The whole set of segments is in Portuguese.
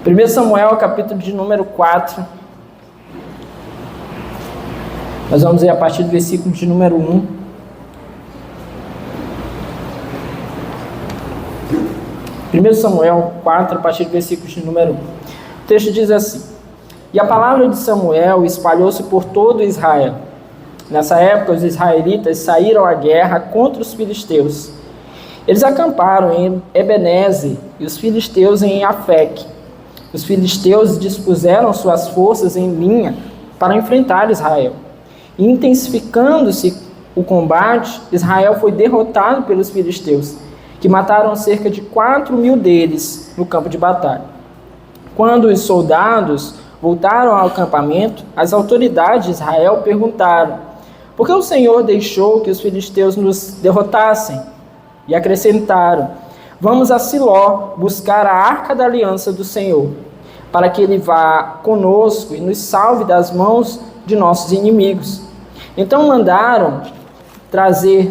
1 Samuel, capítulo de número 4. Nós vamos ler a partir do versículo de número 1. Primeiro Samuel 4, a partir do versículo de número 1. O texto diz assim: E a palavra de Samuel espalhou-se por todo Israel. Nessa época, os israelitas saíram à guerra contra os filisteus. Eles acamparam em Ebenezer e os filisteus em Afeque. Os filisteus dispuseram suas forças em linha para enfrentar Israel. E, intensificando-se o combate, Israel foi derrotado pelos filisteus, que mataram cerca de 4.000 deles no campo de batalha. Quando os soldados voltaram ao acampamento, as autoridades de Israel perguntaram: por que o Senhor deixou que os filisteus nos derrotassem? E acrescentaram: vamos a Siló buscar a arca da aliança do Senhor, para que ele vá conosco e nos salve das mãos de nossos inimigos. Então mandaram trazer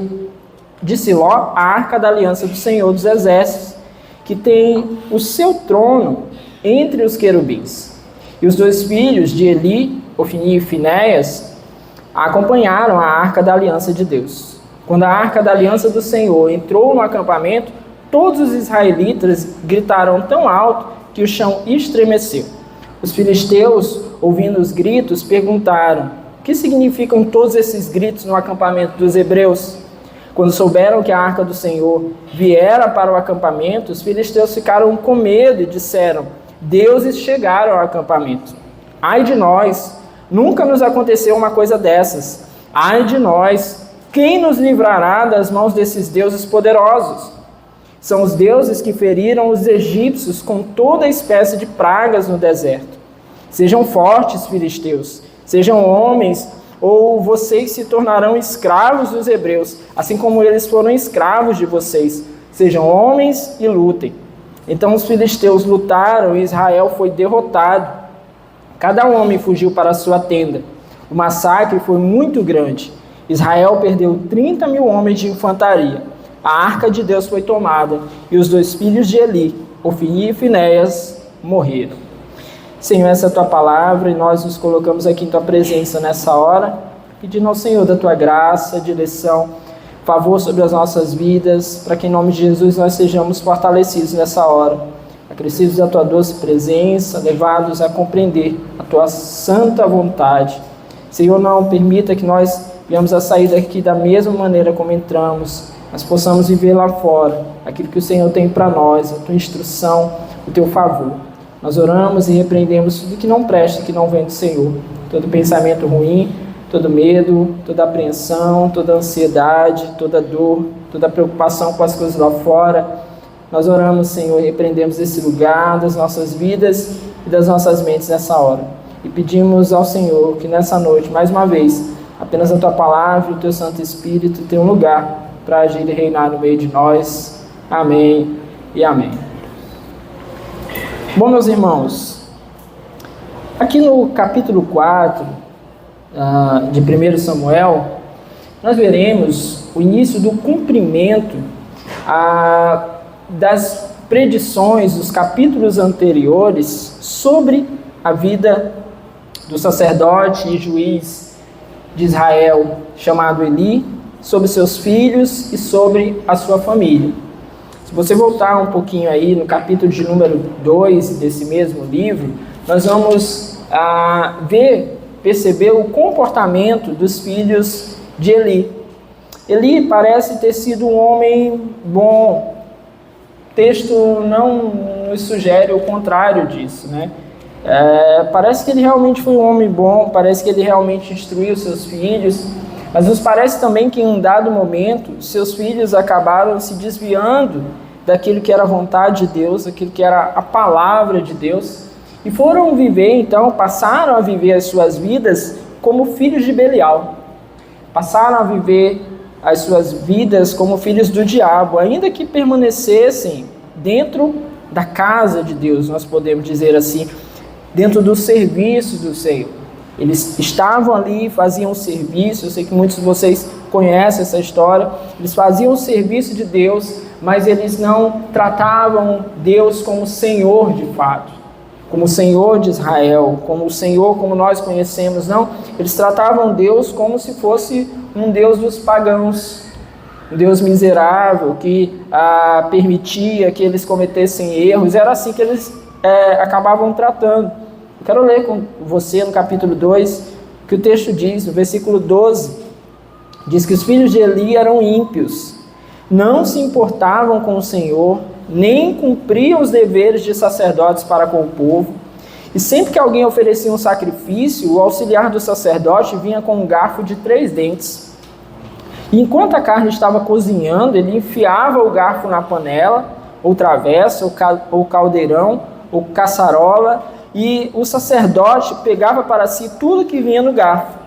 de Siló a arca da aliança do Senhor dos Exércitos, que tem o seu trono entre os querubins. E os dois filhos de Eli, Ofni e Finéias, acompanharam a arca da aliança de Deus. Quando a arca da aliança do Senhor entrou no acampamento, todos os israelitas gritaram tão alto que o chão estremeceu. Os filisteus, ouvindo os gritos, perguntaram: o que significam todos esses gritos no acampamento dos hebreus? Quando souberam que a arca do Senhor viera para o acampamento, os filisteus ficaram com medo e disseram: deuses chegaram ao acampamento. Ai de nós! Nunca nos aconteceu uma coisa dessas. Ai de nós! Quem nos livrará das mãos desses deuses poderosos? São os deuses que feriram os egípcios com toda espécie de pragas no deserto. Sejam fortes, filisteus, sejam homens, ou vocês se tornarão escravos dos hebreus, assim como eles foram escravos de vocês. Sejam homens e lutem. Então os filisteus lutaram e Israel foi derrotado. Cada homem fugiu para a sua tenda. O massacre foi muito grande. Israel perdeu 30.000 homens de infantaria. A arca de Deus foi tomada e os dois filhos de Eli, Ofni e Finéias, morreram. Senhor, essa é a tua palavra e nós nos colocamos aqui em tua presença nessa hora, pedindo ao Senhor da tua graça, direção, favor sobre as nossas vidas, para que em nome de Jesus nós sejamos fortalecidos nessa hora, acrescidos da tua doce presença, levados a compreender a tua santa vontade. Senhor, não permita que nós venhamos a sair daqui da mesma maneira como entramos, mas possamos viver lá fora aquilo que o Senhor tem para nós, a tua instrução, o teu favor. Nós oramos e repreendemos tudo que não presta, que não vem do Senhor. Todo pensamento ruim, todo medo, toda apreensão, toda ansiedade, toda dor, toda preocupação com as coisas lá fora. Nós oramos, Senhor, e repreendemos esse lugar das nossas vidas e das nossas mentes nessa hora. E pedimos ao Senhor que nessa noite, mais uma vez, apenas a tua palavra e o teu Santo Espírito tenham lugar para agir e reinar no meio de nós. Amém e amém. Bom, meus irmãos, aqui no capítulo 4 de 1 Samuel, nós veremos o início do cumprimento das predições dos capítulos anteriores sobre a vida do sacerdote e juiz de Israel, chamado Eli, sobre seus filhos e sobre a sua família. Se você voltar um pouquinho aí no capítulo de número 2 desse mesmo livro, nós vamos perceber o comportamento dos filhos de Eli. Eli parece ter sido um homem bom. O texto não nos sugere o contrário disso, né? Parece que ele realmente foi um homem bom, parece que ele realmente instruiu seus filhos, mas nos parece também que em um dado momento, seus filhos acabaram se desviando daquilo que era a vontade de Deus, aquilo que era a palavra de Deus, e foram viver, então, passaram a viver as suas vidas como filhos de Belial. Passaram a viver as suas vidas como filhos do diabo, ainda que permanecessem dentro da casa de Deus, nós podemos dizer assim, dentro do serviço do Senhor. Eles estavam ali, faziam o serviço. Eu sei que muitos de vocês conhecem essa história. Eles faziam o serviço de Deus, mas eles não tratavam Deus como Senhor de fato. como o Senhor de Israel, como o Senhor como nós conhecemos, não. Eles tratavam Deus como se fosse um Deus dos pagãos, um Deus miserável que permitia que eles cometessem erros. Era assim que eles acabavam tratando. Eu quero ler com você no capítulo 2, que o texto diz, no versículo 12, diz que os filhos de Eli eram ímpios, não se importavam com o Senhor, nem cumpriam os deveres de sacerdotes para com o povo, e sempre que alguém oferecia um sacrifício, o auxiliar do sacerdote vinha com um garfo de 3 dentes. E enquanto a carne estava cozinhando, ele enfiava o garfo na panela, ou travessa, ou caldeirão, ou caçarola, e o sacerdote pegava para si tudo que vinha no garfo.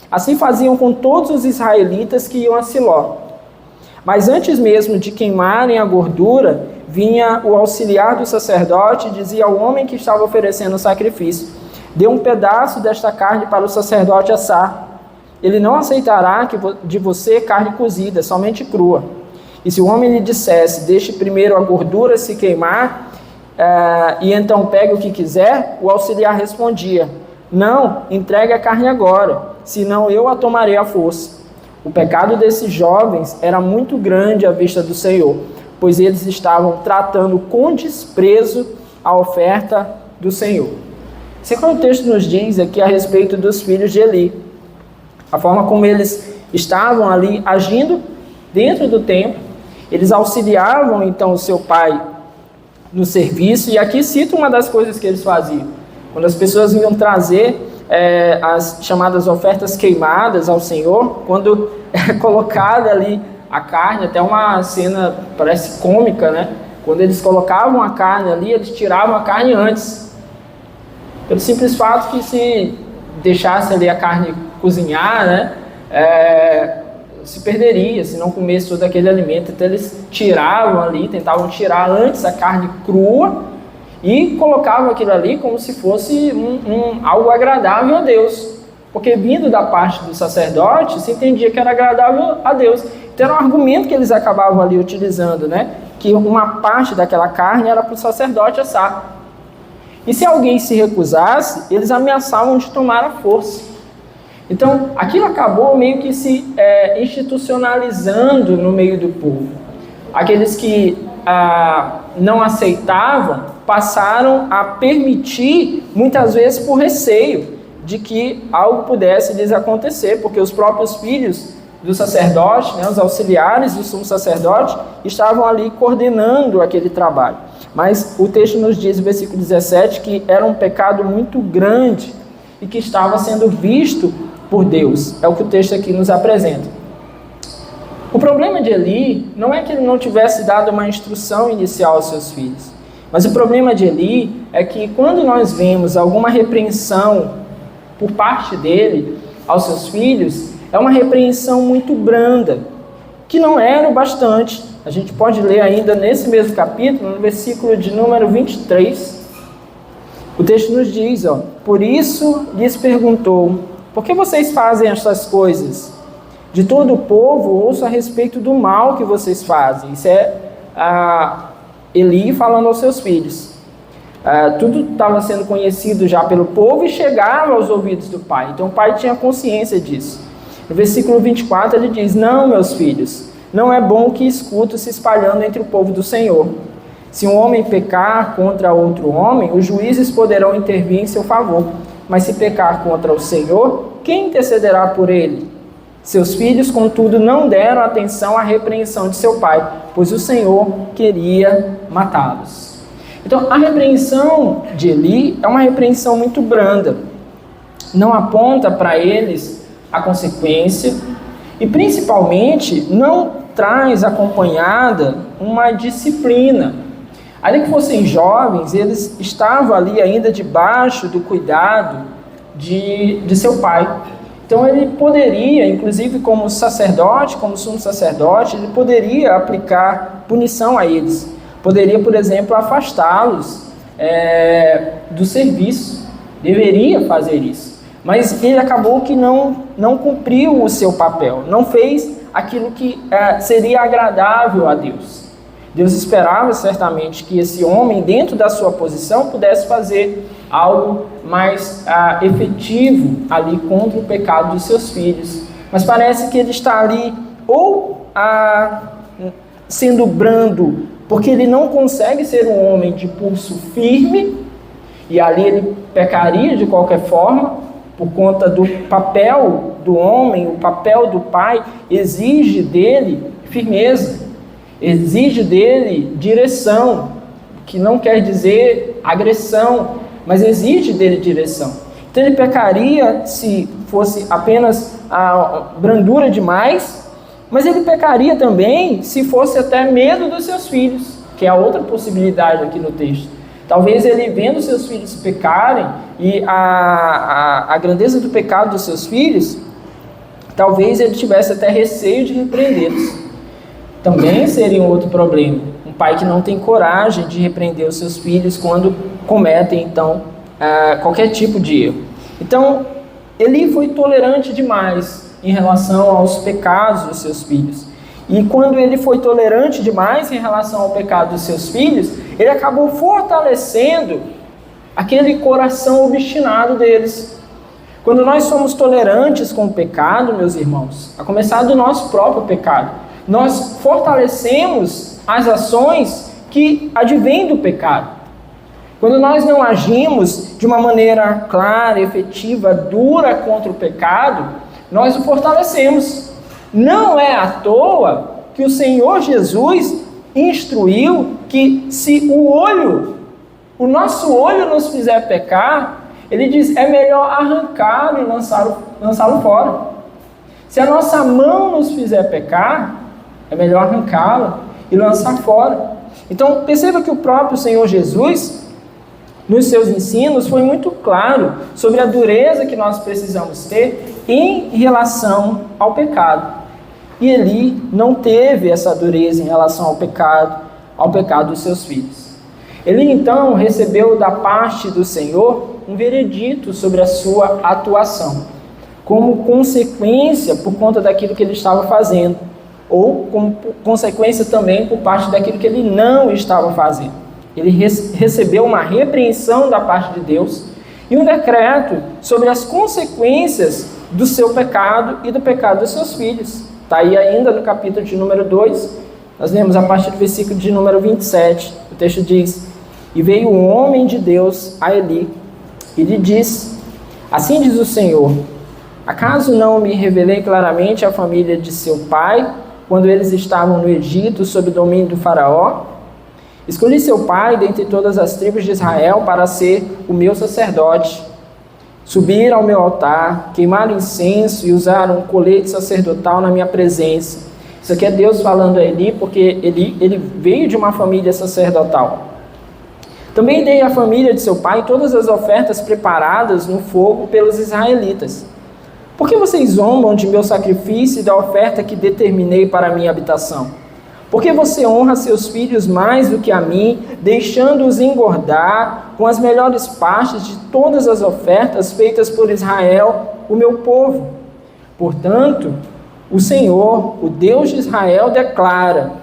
Assim faziam com todos os israelitas que iam a Siló. Mas antes mesmo de queimarem a gordura, vinha o auxiliar do sacerdote e dizia ao homem que estava oferecendo o sacrifício: dê um pedaço desta carne para o sacerdote assar. Ele não aceitará de você carne cozida, somente crua. E se o homem lhe dissesse: deixe primeiro a gordura se queimar, e então pegue o que quiser, o auxiliar respondia: não, entregue a carne agora, senão eu a tomarei à força. O pecado desses jovens era muito grande à vista do Senhor, pois eles estavam tratando com desprezo a oferta do Senhor. Isso é o que o texto nos diz aqui a respeito dos filhos de Eli. A forma como eles estavam ali agindo dentro do templo, eles auxiliavam então o seu pai no serviço, e aqui cito uma das coisas que eles faziam. Quando as pessoas vinham trazer as chamadas ofertas queimadas ao Senhor, quando é colocada ali a carne, até uma cena parece cômica, né? Quando eles colocavam a carne ali, eles tiravam a carne antes, pelo simples fato que se deixasse ali a carne cozinhar, né, se perderia, se não comesse todo aquele alimento. Então eles tiravam ali, tentavam tirar antes a carne crua, e colocavam aquilo ali como se fosse algo agradável a Deus, porque vindo da parte do sacerdote, se entendia que era agradável a Deus. Então era um argumento que eles acabavam ali utilizando, né? Que uma parte daquela carne era para o sacerdote assar. E se alguém se recusasse, eles ameaçavam de tomar à força. Então aquilo acabou meio que se institucionalizando no meio do povo. Aqueles que não aceitavam passaram a permitir, muitas vezes por receio de que algo pudesse lhes acontecer, porque os próprios filhos do sacerdote, né, os auxiliares do sumo sacerdote, estavam ali coordenando aquele trabalho. Mas o texto nos diz, no versículo 17, que era um pecado muito grande e que estava sendo visto por Deus. É o que o texto aqui nos apresenta. O problema de Eli não é que ele não tivesse dado uma instrução inicial aos seus filhos, mas o problema de Eli é que quando nós vemos alguma repreensão por parte dele aos seus filhos, é uma repreensão muito branda, que não era o bastante. A gente pode ler ainda nesse mesmo capítulo, no versículo de número 23, o texto nos diz, por isso lhes perguntou: por que vocês fazem estas coisas? De todo o povo ouço a respeito do mal que vocês fazem. Isso é Eli falando aos seus filhos. Tudo estava sendo conhecido já pelo povo e chegava aos ouvidos do pai. Então o pai tinha consciência disso. No versículo 24 ele diz: não, meus filhos, não é bom que escuto se espalhando entre o povo do Senhor. Se um homem pecar contra outro homem, os juízes poderão intervir em seu favor. Mas se pecar contra o Senhor, quem intercederá por ele? Seus filhos, contudo, não deram atenção à repreensão de seu pai, pois o Senhor queria matá-los. Então, a repreensão de Eli é uma repreensão muito branda. Não aponta para eles a consequência e, principalmente, não traz acompanhada uma disciplina. Ainda que fossem jovens, eles estavam ali ainda debaixo do cuidado de seu pai. Então ele poderia, inclusive como sacerdote, como sumo sacerdote, ele poderia aplicar punição a eles. Poderia, por exemplo, afastá-los do serviço. Deveria fazer isso. Mas ele acabou que não cumpriu o seu papel. Não fez aquilo que seria agradável a Deus. Deus esperava certamente que esse homem, dentro da sua posição, pudesse fazer algo mais efetivo ali contra o pecado dos seus filhos. Mas parece que ele está ali ou sendo brando, porque ele não consegue ser um homem de pulso firme, e ali ele pecaria de qualquer forma, por conta do papel do homem, o papel do pai exige dele firmeza, exige dele direção, que não quer dizer agressão, mas exige dele direção. Então ele pecaria se fosse apenas a brandura demais, mas ele pecaria também se fosse até medo dos seus filhos, que é a outra possibilidade aqui no texto. Talvez ele, vendo seus filhos pecarem e a grandeza do pecado dos seus filhos, talvez ele tivesse até receio de repreendê-los. Também seria um outro problema. Um pai que não tem coragem de repreender os seus filhos quando cometem, então, qualquer tipo de erro. Então, Eli foi tolerante demais em relação aos pecados dos seus filhos. E quando ele foi tolerante demais em relação ao pecado dos seus filhos, ele acabou fortalecendo aquele coração obstinado deles. Quando nós somos tolerantes com o pecado, meus irmãos, a começar do nosso próprio pecado, nós fortalecemos as ações que advêm do pecado. Quando nós não agimos de uma maneira clara, efetiva, dura contra o pecado, nós o fortalecemos. Não é à toa que o Senhor Jesus instruiu que se o nosso olho nos fizer pecar, ele diz, é melhor arrancá-lo e lançá-lo fora. Se a nossa mão nos fizer pecar, é melhor arrancá-la e lançar fora. Então, perceba que o próprio Senhor Jesus, nos seus ensinos, foi muito claro sobre a dureza que nós precisamos ter em relação ao pecado. E Eli não teve essa dureza em relação ao pecado dos seus filhos. Eli, então, recebeu da parte do Senhor um veredito sobre a sua atuação, como consequência por conta daquilo que ele estava fazendo, ou como consequência também por parte daquilo que ele não estava fazendo. Ele recebeu uma repreensão da parte de Deus e um decreto sobre as consequências do seu pecado e do pecado dos seus filhos. Está aí ainda no capítulo de número 2, nós lemos a partir do versículo de número 27. O texto diz, e veio um homem de Deus a Eli, e lhe disse, assim diz o Senhor, acaso não me revelei claramente à família de seu pai, quando eles estavam no Egito, sob o domínio do faraó? Escolhi seu pai dentre todas as tribos de Israel para ser o meu sacerdote. Subir ao meu altar, queimar incenso e usar um colete sacerdotal na minha presença. Isso aqui é Deus falando a Eli, porque ele veio de uma família sacerdotal. Também dei à família de seu pai todas as ofertas preparadas no fogo pelos israelitas. Por que vocês zombam de meu sacrifício e da oferta que determinei para a minha habitação? Por que você honra seus filhos mais do que a mim, deixando-os engordar com as melhores partes de todas as ofertas feitas por Israel, o meu povo? Portanto, o Senhor, o Deus de Israel, declara,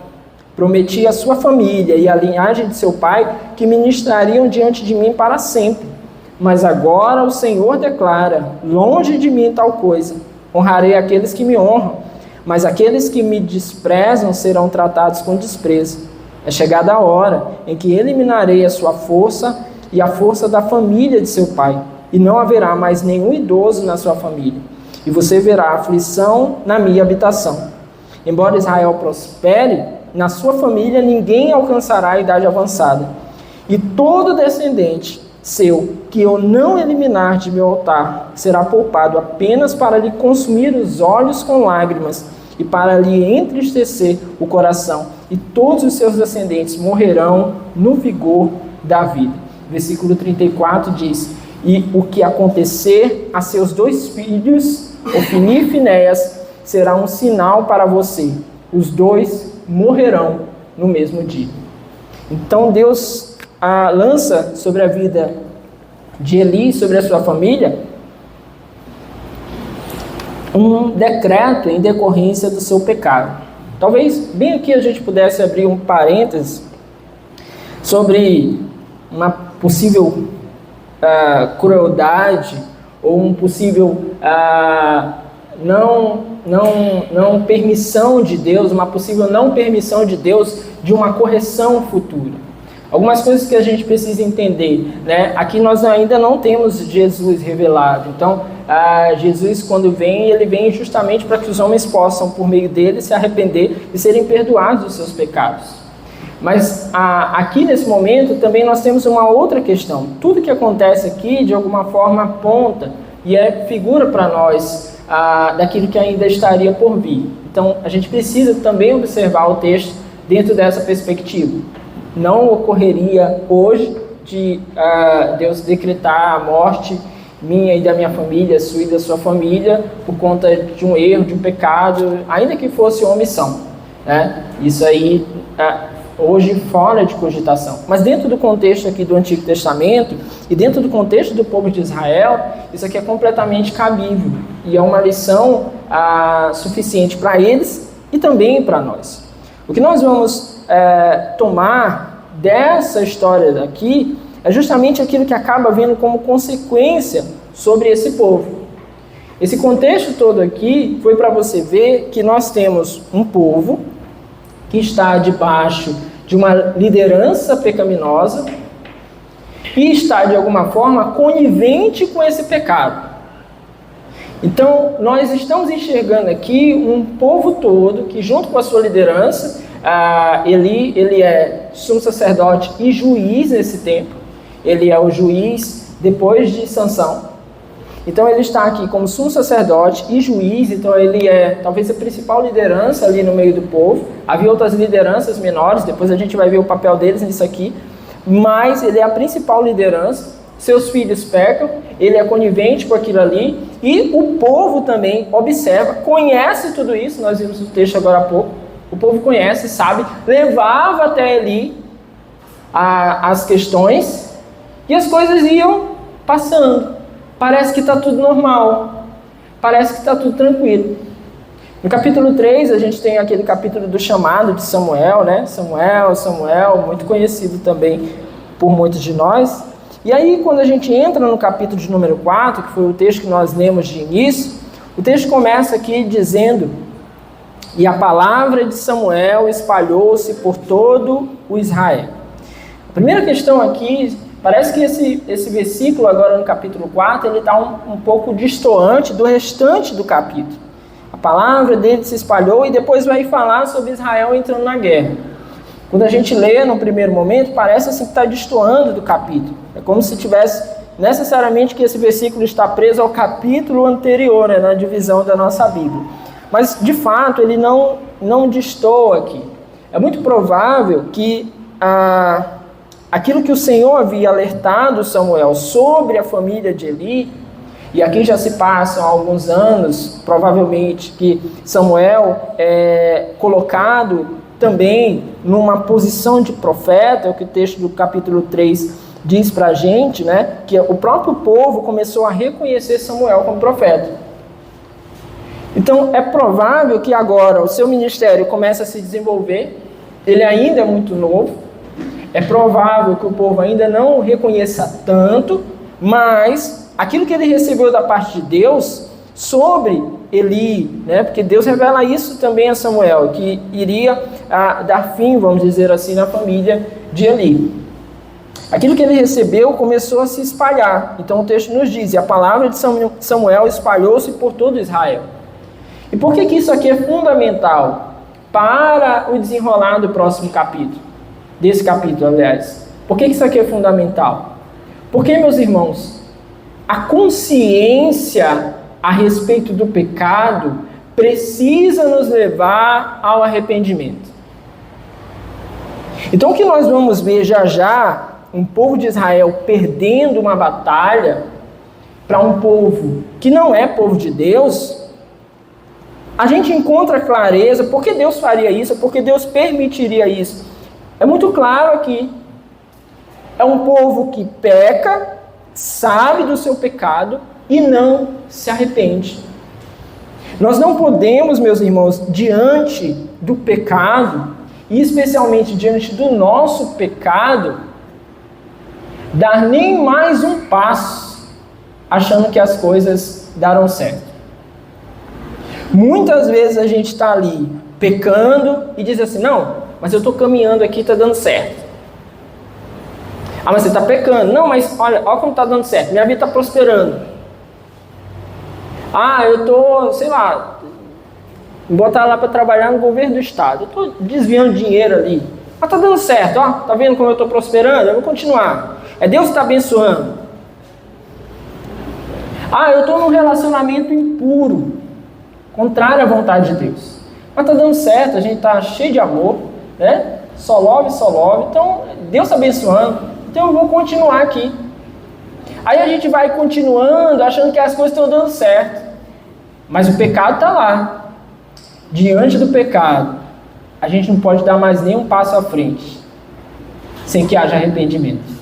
prometi à sua família e à linhagem de seu pai que ministrariam diante de mim para sempre. Mas agora o Senhor declara, longe de mim tal coisa, honrarei aqueles que me honram, mas aqueles que me desprezam serão tratados com desprezo. É chegada a hora em que eliminarei a sua força e a força da família de seu pai, e não haverá mais nenhum idoso na sua família, e você verá aflição na minha habitação. Embora Israel prospere, na sua família ninguém alcançará a idade avançada, e todo descendente seu, que eu não eliminar de meu altar, será poupado apenas para lhe consumir os olhos com lágrimas e para lhe entristecer o coração, e todos os seus descendentes morrerão no vigor da vida. Versículo 34 diz, e o que acontecer a seus dois filhos, Ofni e Finéias, será um sinal para você, os dois morrerão no mesmo dia. Então Deus lança sobre a vida de Eli, sobre a sua família, um decreto em decorrência do seu pecado. Talvez bem aqui a gente pudesse abrir um parênteses sobre uma possível crueldade ou um possível não permissão de Deus, uma possível não permissão de Deus de uma correção futura. Algumas coisas que a gente precisa entender, né? Aqui nós ainda não temos Jesus revelado. Então, Jesus, quando vem, ele vem justamente para que os homens possam, por meio dele, se arrepender e serem perdoados dos seus pecados. Mas aqui nesse momento também nós temos uma outra questão. Tudo que acontece aqui, de alguma forma, aponta e é figura para nós daquilo que ainda estaria por vir. Então, a gente precisa também observar o texto dentro dessa perspectiva. Não ocorreria hoje de Deus decretar a morte minha e da minha família, sua e da sua família, por conta de um erro, de um pecado, ainda que fosse omissão, né? Isso aí, hoje, fora de cogitação. Mas dentro do contexto aqui do Antigo Testamento, e dentro do contexto do povo de Israel, isso aqui é completamente cabível, e é uma lição suficiente para eles e também para nós. O que nós vamos tomar dessa história aqui é justamente aquilo que acaba vindo como consequência sobre esse povo. Esse contexto todo aqui foi para você ver que nós temos um povo que está debaixo de uma liderança pecaminosa e está, de alguma forma, conivente com esse pecado. Então, nós estamos enxergando aqui um povo todo que, junto com a sua liderança, ele é sumo sacerdote e juiz nesse tempo. Ele é o juiz depois de Sansão. Então ele está aqui como sumo sacerdote e juiz, então ele é talvez a principal liderança ali no meio do povo. Havia outras lideranças menores, depois a gente vai ver o papel deles nisso aqui, mas ele é a principal liderança. Seus filhos pecam, ele é conivente com aquilo ali, e o povo também observa, conhece tudo isso, nós vimos o texto agora há pouco, o povo conhece, sabe, levava até ali as questões, e as coisas iam passando. Parece que está tudo normal. Parece que está tudo tranquilo. No capítulo 3, a gente tem aquele capítulo do chamado de Samuel, né? Samuel, muito conhecido também por muitos de nós. E aí, quando a gente entra no capítulo de número 4, que foi o texto que nós lemos de início, o texto começa aqui dizendo: e a palavra de Samuel espalhou-se por todo o Israel. A primeira questão aqui, parece que esse versículo agora no capítulo 4, ele está um pouco destoante do restante do capítulo. A palavra dele se espalhou e depois vai falar sobre Israel entrando na guerra. Quando a gente lê no primeiro momento, parece assim que está destoando do capítulo. É como se tivesse necessariamente que esse versículo está preso ao capítulo anterior, né, na divisão da nossa Bíblia. Mas, de fato, ele não destoa aqui. É muito provável que aquilo que o Senhor havia alertado Samuel sobre a família de Eli, e aqui já se passam alguns anos, provavelmente, que Samuel é colocado também numa posição de profeta, é o que o texto do capítulo 3 diz para a gente, né, que o próprio povo começou a reconhecer Samuel como profeta. Então, é provável que agora o seu ministério comece a se desenvolver, ele ainda é muito novo, é provável que o povo ainda não o reconheça tanto, mas aquilo que ele recebeu da parte de Deus sobre Eli, né, porque Deus revela isso também a Samuel, que iria dar fim, vamos dizer assim, na família de Eli. Aquilo que ele recebeu começou a se espalhar. Então o texto nos diz: e a palavra de Samuel espalhou-se por todo Israel. E por que isso aqui é fundamental para o desenrolar do próximo capítulo? Desse capítulo, aliás. Por que isso aqui é fundamental? Porque, meus irmãos, a consciência a respeito do pecado precisa nos levar ao arrependimento. Então, o que nós vamos ver já, um povo de Israel perdendo uma batalha para um povo que não é povo de Deus, a gente encontra clareza. Por que Deus faria isso? Por que Deus permitiria isso? É muito claro aqui. É um povo que peca, sabe do seu pecado e não se arrepende. Nós não podemos, meus irmãos, diante do pecado, e especialmente diante do nosso pecado, dar nem mais um passo achando que as coisas darão certo. Muitas vezes a gente está ali pecando e diz assim, não, mas eu estou caminhando aqui, está dando certo. Ah, mas você está pecando. Não, mas olha como está dando certo, minha vida está prosperando. Ah, eu estou, sei lá, botar lá para trabalhar no governo do estado. Eu estou desviando dinheiro ali. Mas está dando certo, ó. Está vendo como eu estou prosperando? Eu vou continuar. É Deus que está abençoando. Ah, eu estou num relacionamento impuro, contrário à vontade de Deus. Mas está dando certo, a gente está cheio de amor, né? Só love. Então, Deus está abençoando. Então, eu vou continuar aqui. Aí a gente vai continuando, achando que as coisas estão dando certo. Mas o pecado está lá. Diante do pecado, a gente não pode dar mais nenhum passo à frente, sem que haja arrependimento.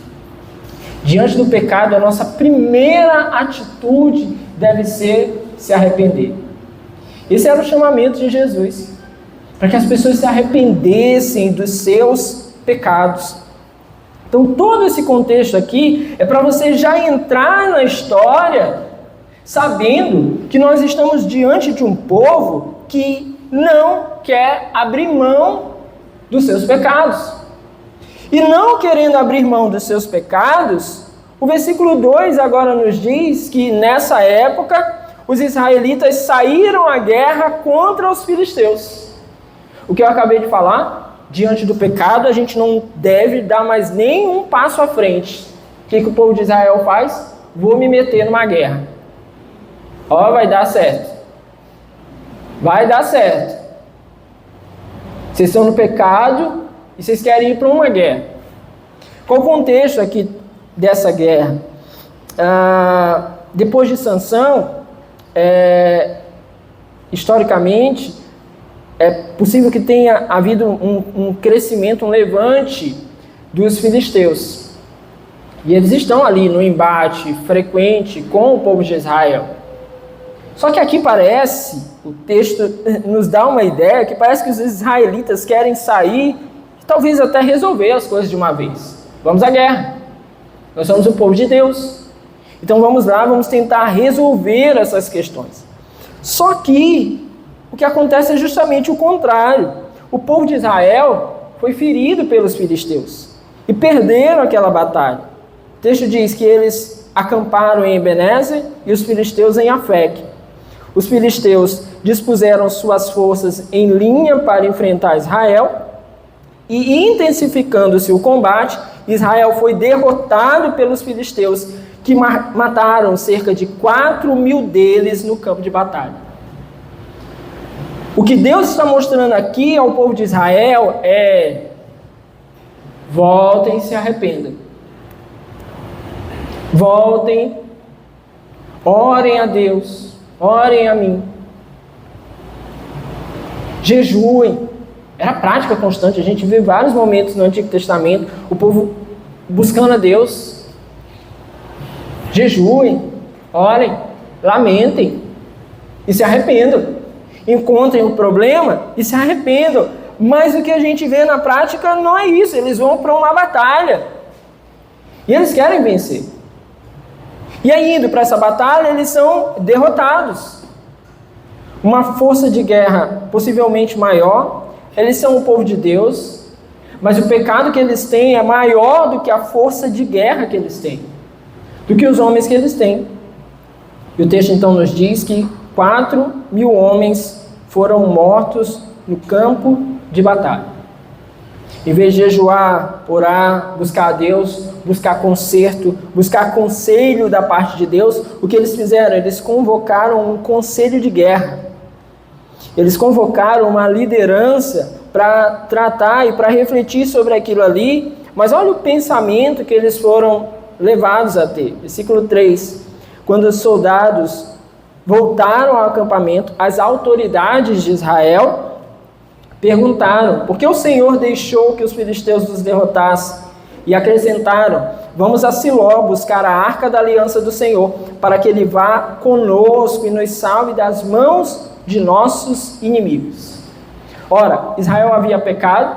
Diante do pecado, a nossa primeira atitude deve ser se arrepender. Esse era o chamamento de Jesus, para que as pessoas se arrependessem dos seus pecados. Então, todo esse contexto aqui é para você já entrar na história sabendo que nós estamos diante de um povo que não quer abrir mão dos seus pecados. E não querendo abrir mão dos seus pecados, o versículo 2 agora nos diz que nessa época os israelitas saíram à guerra contra os filisteus. O que eu acabei de falar, diante do pecado a gente não deve dar mais nenhum passo à frente. O que o povo de Israel faz? Vou me meter numa guerra. Ó, vai dar certo. Vai dar certo. Vocês estão no pecado e vocês querem ir para uma guerra. Qual o contexto aqui dessa guerra? Depois de Sansão, historicamente, é possível que tenha havido um crescimento, um levante dos filisteus. E eles estão ali no embate frequente com o povo de Israel. Só que aqui parece, o texto nos dá uma ideia, que parece que os israelitas querem sair e talvez até resolver as coisas de uma vez. Vamos à guerra. Nós somos o povo de Deus. Então vamos lá, vamos tentar resolver essas questões. Só que o que acontece é justamente o contrário. O povo de Israel foi ferido pelos filisteus e perderam aquela batalha. O texto diz que eles acamparam em Ebenezer e os filisteus em Afec. Os filisteus dispuseram suas forças em linha para enfrentar Israel e, intensificando-se o combate, Israel foi derrotado pelos filisteus, que mataram cerca de 4.000 deles no campo de batalha. O que Deus está mostrando aqui ao povo de Israel é: voltem e se arrependam. Voltem, orem a Deus, orem a mim. Jejuem. Era prática constante. A gente vê vários momentos no Antigo Testamento, o povo buscando a Deus. Jejuem, orem, lamentem e se arrependam. Encontrem o problema e se arrependam. Mas o que a gente vê na prática não é isso. Eles vão para uma batalha e eles querem vencer. E aí, indo para essa batalha, eles são derrotados. Uma força de guerra possivelmente maior. Eles são o povo de Deus, mas o pecado que eles têm é maior do que a força de guerra que eles têm, do que os homens que eles têm. E o texto então nos diz que 4.000 homens foram mortos no campo de batalha. Em vez de jejuar, orar, buscar a Deus, buscar conserto, buscar conselho da parte de Deus, o que eles fizeram? Eles convocaram um conselho de guerra. Eles convocaram uma liderança para tratar e para refletir sobre aquilo ali, mas olha o pensamento que eles foram levados a ter. Versículo 3. Quando os soldados voltaram ao acampamento, as autoridades de Israel perguntaram: por que o Senhor deixou que os filisteus nos derrotassem? E acrescentaram: vamos a Siló buscar a arca da aliança do Senhor, para que ele vá conosco e nos salve das mãos de nossos inimigos. Ora, Israel havia pecado,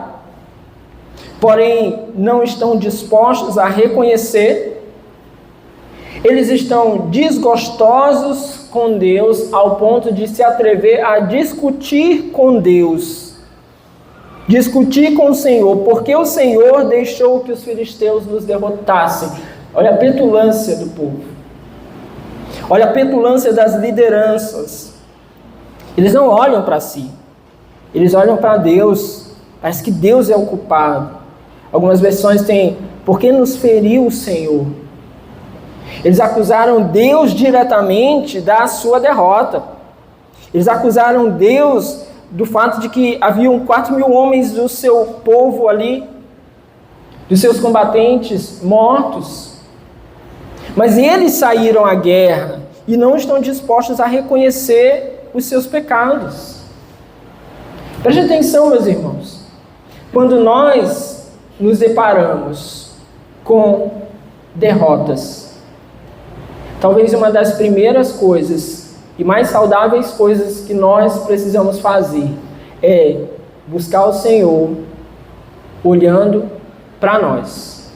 porém não estão dispostos a reconhecer. Eles estão desgostosos com Deus ao ponto de se atrever a discutir com Deus, discutir com o Senhor, porque o Senhor deixou que os filisteus nos derrotassem. Olha a petulância do povo, olha a petulância das lideranças. Eles não olham para si, eles olham para Deus. Parece que Deus é o culpado. Algumas versões têm, porque nos feriu o Senhor. Eles acusaram Deus diretamente da sua derrota. Eles acusaram Deus do fato de que haviam 4.000 homens do seu povo ali, dos seus combatentes mortos. Mas eles saíram à guerra e não estão dispostos a reconhecer os seus pecados. Preste atenção, meus irmãos. Quando nós nos deparamos com derrotas, talvez uma das primeiras coisas e mais saudáveis coisas que nós precisamos fazer é buscar o Senhor olhando para nós.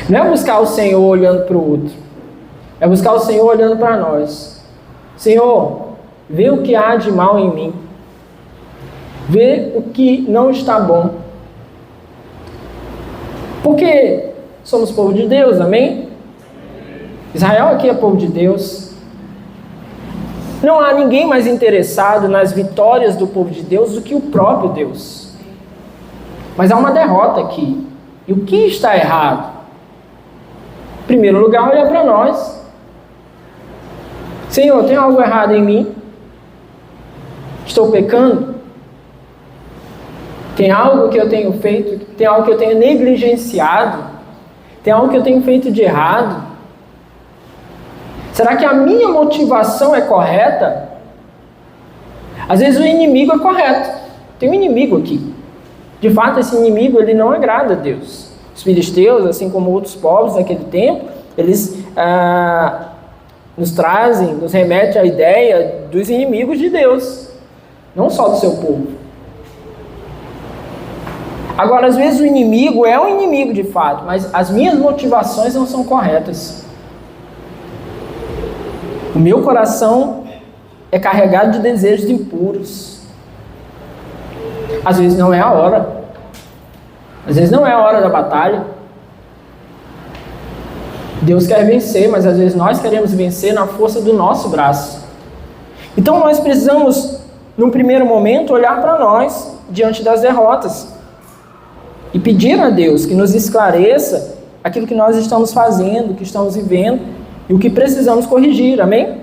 Não é buscar o Senhor olhando para o outro, é buscar o Senhor olhando para nós. Senhor, vê o que há de mal em mim, vê o que não está bom, porque somos povo de Deus, amém? Israel aqui é povo de Deus. Não há ninguém mais interessado nas vitórias do povo de Deus do que o próprio Deus. Mas há uma derrota aqui. E o que está errado? Em primeiro lugar, olha para nós. Senhor, tem algo errado em mim? Estou pecando? Tem algo que eu tenho feito? Tem algo que eu tenho negligenciado? Tem algo que eu tenho feito de errado? Será que a minha motivação é correta? Às vezes o inimigo é correto. Tem um inimigo aqui. De fato, esse inimigo ele não agrada a Deus. Os filisteus, assim como outros povos naquele tempo, eles nos trazem, nos remetem à ideia dos inimigos de Deus, não só do seu povo. Agora, às vezes o inimigo é um inimigo de fato, mas as minhas motivações não são corretas. O meu coração é carregado de desejos impuros. Às vezes não é a hora. Às vezes não é a hora da batalha. Deus quer vencer, mas às vezes nós queremos vencer na força do nosso braço. Então nós precisamos, num primeiro momento, olhar para nós diante das derrotas e pedir a Deus que nos esclareça aquilo que nós estamos fazendo, que estamos vivendo e o que precisamos corrigir, amém?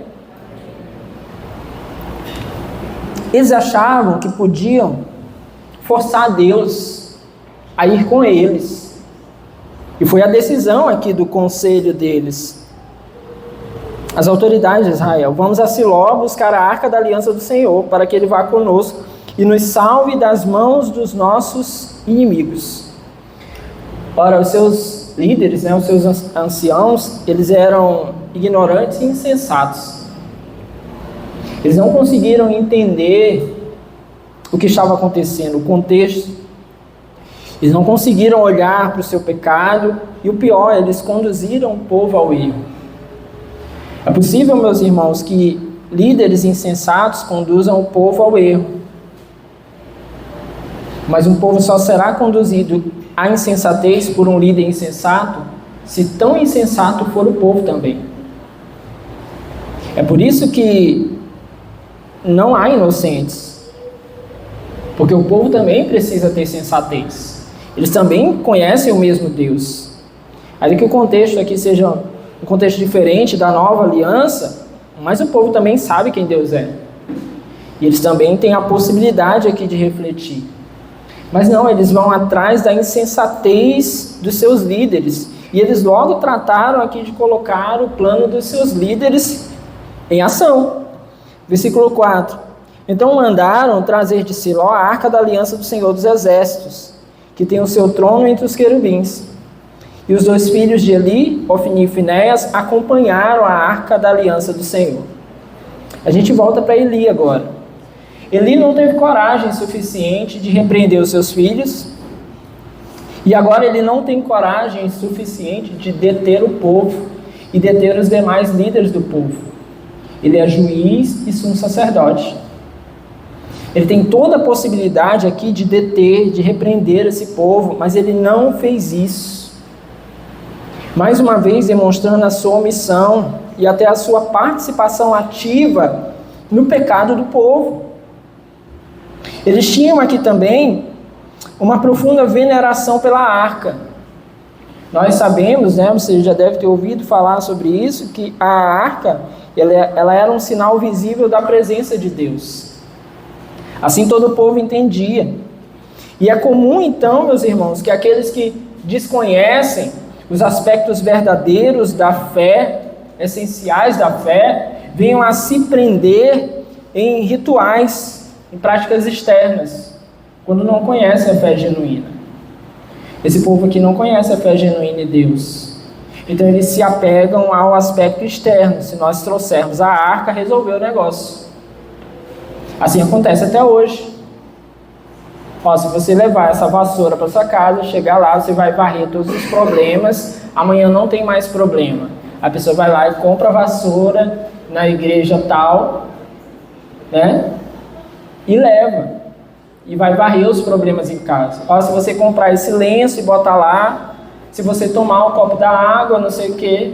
Eles achavam que podiam forçar Deus a ir com eles. E foi a decisão aqui do conselho deles. As autoridades de Israel: vamos a Siló buscar a arca da aliança do Senhor, para que ele vá conosco e nos salve das mãos dos nossos inimigos. Ora, os seus líderes, os seus anciãos, eles eram ignorantes e insensatos. Eles não conseguiram entender o que estava acontecendo, o contexto. Eles não conseguiram olhar para o seu pecado e o pior, eles conduziram o povo ao erro. É possível, meus irmãos, que líderes insensatos conduzam o povo ao erro. Mas um povo só será conduzido à insensatez por um líder insensato, se tão insensato for o povo também. É por isso que não há inocentes, porque o povo também precisa ter sensatez. Eles também conhecem o mesmo Deus. Ainda que o contexto aqui seja um contexto diferente da nova aliança, mas o povo também sabe quem Deus é. E eles também têm a possibilidade aqui de refletir. Mas não, eles vão atrás da insensatez dos seus líderes. E eles logo trataram aqui de colocar o plano dos seus líderes em ação. Versículo 4. Então mandaram trazer de Siló a arca da aliança do Senhor dos Exércitos, que tem o seu trono entre os querubins. E os dois filhos de Eli, Ofni e Finéias, acompanharam a arca da aliança do Senhor. A gente volta para Eli agora. Eli não teve coragem suficiente de repreender os seus filhos, e agora ele não tem coragem suficiente de deter o povo e deter os demais líderes do povo. Ele é juiz e sumo sacerdote. Ele tem toda a possibilidade aqui de deter, de repreender esse povo, mas ele não fez isso. Mais uma vez demonstrando a sua omissão e até a sua participação ativa no pecado do povo. Eles tinham aqui também uma profunda veneração pela arca. Nós sabemos, você já deve ter ouvido falar sobre isso, que a arca, ela era um sinal visível da presença de Deus. Assim todo o povo entendia. E é comum então, meus irmãos, que aqueles que desconhecem os aspectos verdadeiros da fé, essenciais da fé, venham a se prender em rituais, em práticas externas, quando não conhecem a fé genuína. Esse povo aqui não conhece a fé genuína em Deus. Então eles se apegam ao aspecto externo. Se nós trouxermos a arca, resolveu o negócio. Assim acontece até hoje. Se você levar essa vassoura para sua casa, chegar lá, você vai varrer todos os problemas, amanhã não tem mais problema. A pessoa vai lá e compra a vassoura na igreja tal, e leva. E vai varrer os problemas em casa. Se você comprar esse lenço e botar lá, se você tomar um copo da água, não sei o quê.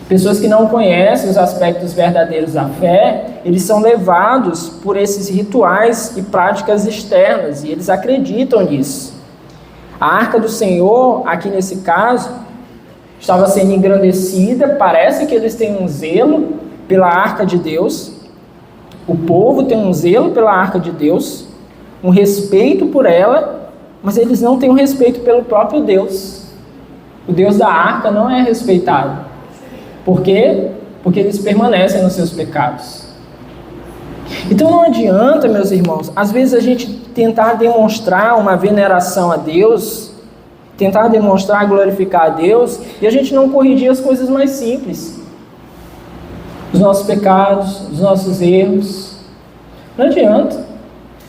Pessoas que não conhecem os aspectos verdadeiros da fé, eles são levados por esses rituais e práticas externas, e eles acreditam nisso. A arca do Senhor, aqui nesse caso, estava sendo engrandecida, parece que eles têm um zelo pela arca de Deus, o povo tem um zelo pela arca de Deus, um respeito por ela, mas eles não têm um respeito pelo próprio Deus. O Deus da arca não é respeitado. Por quê? Porque eles permanecem nos seus pecados. Então não adianta, meus irmãos, às vezes a gente tentar demonstrar uma veneração a Deus, tentar demonstrar, glorificar a Deus, e a gente não corrigir as coisas mais simples. Os nossos pecados, os nossos erros. Não adianta.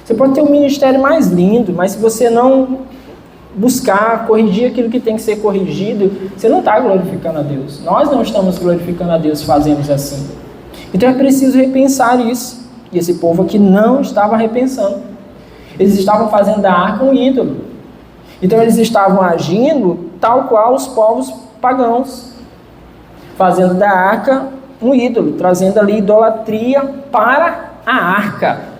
Você pode ter um ministério mais lindo, mas se você não buscar corrigir aquilo que tem que ser corrigido, você não está glorificando a Deus. Nós não estamos glorificando a Deus se fazemos assim. Então é preciso repensar isso. E esse povo aqui não estava repensando. Eles estavam fazendo da arca um ídolo. Então eles estavam agindo tal qual os povos pagãos, fazendo da arca um ídolo, trazendo ali idolatria para a arca.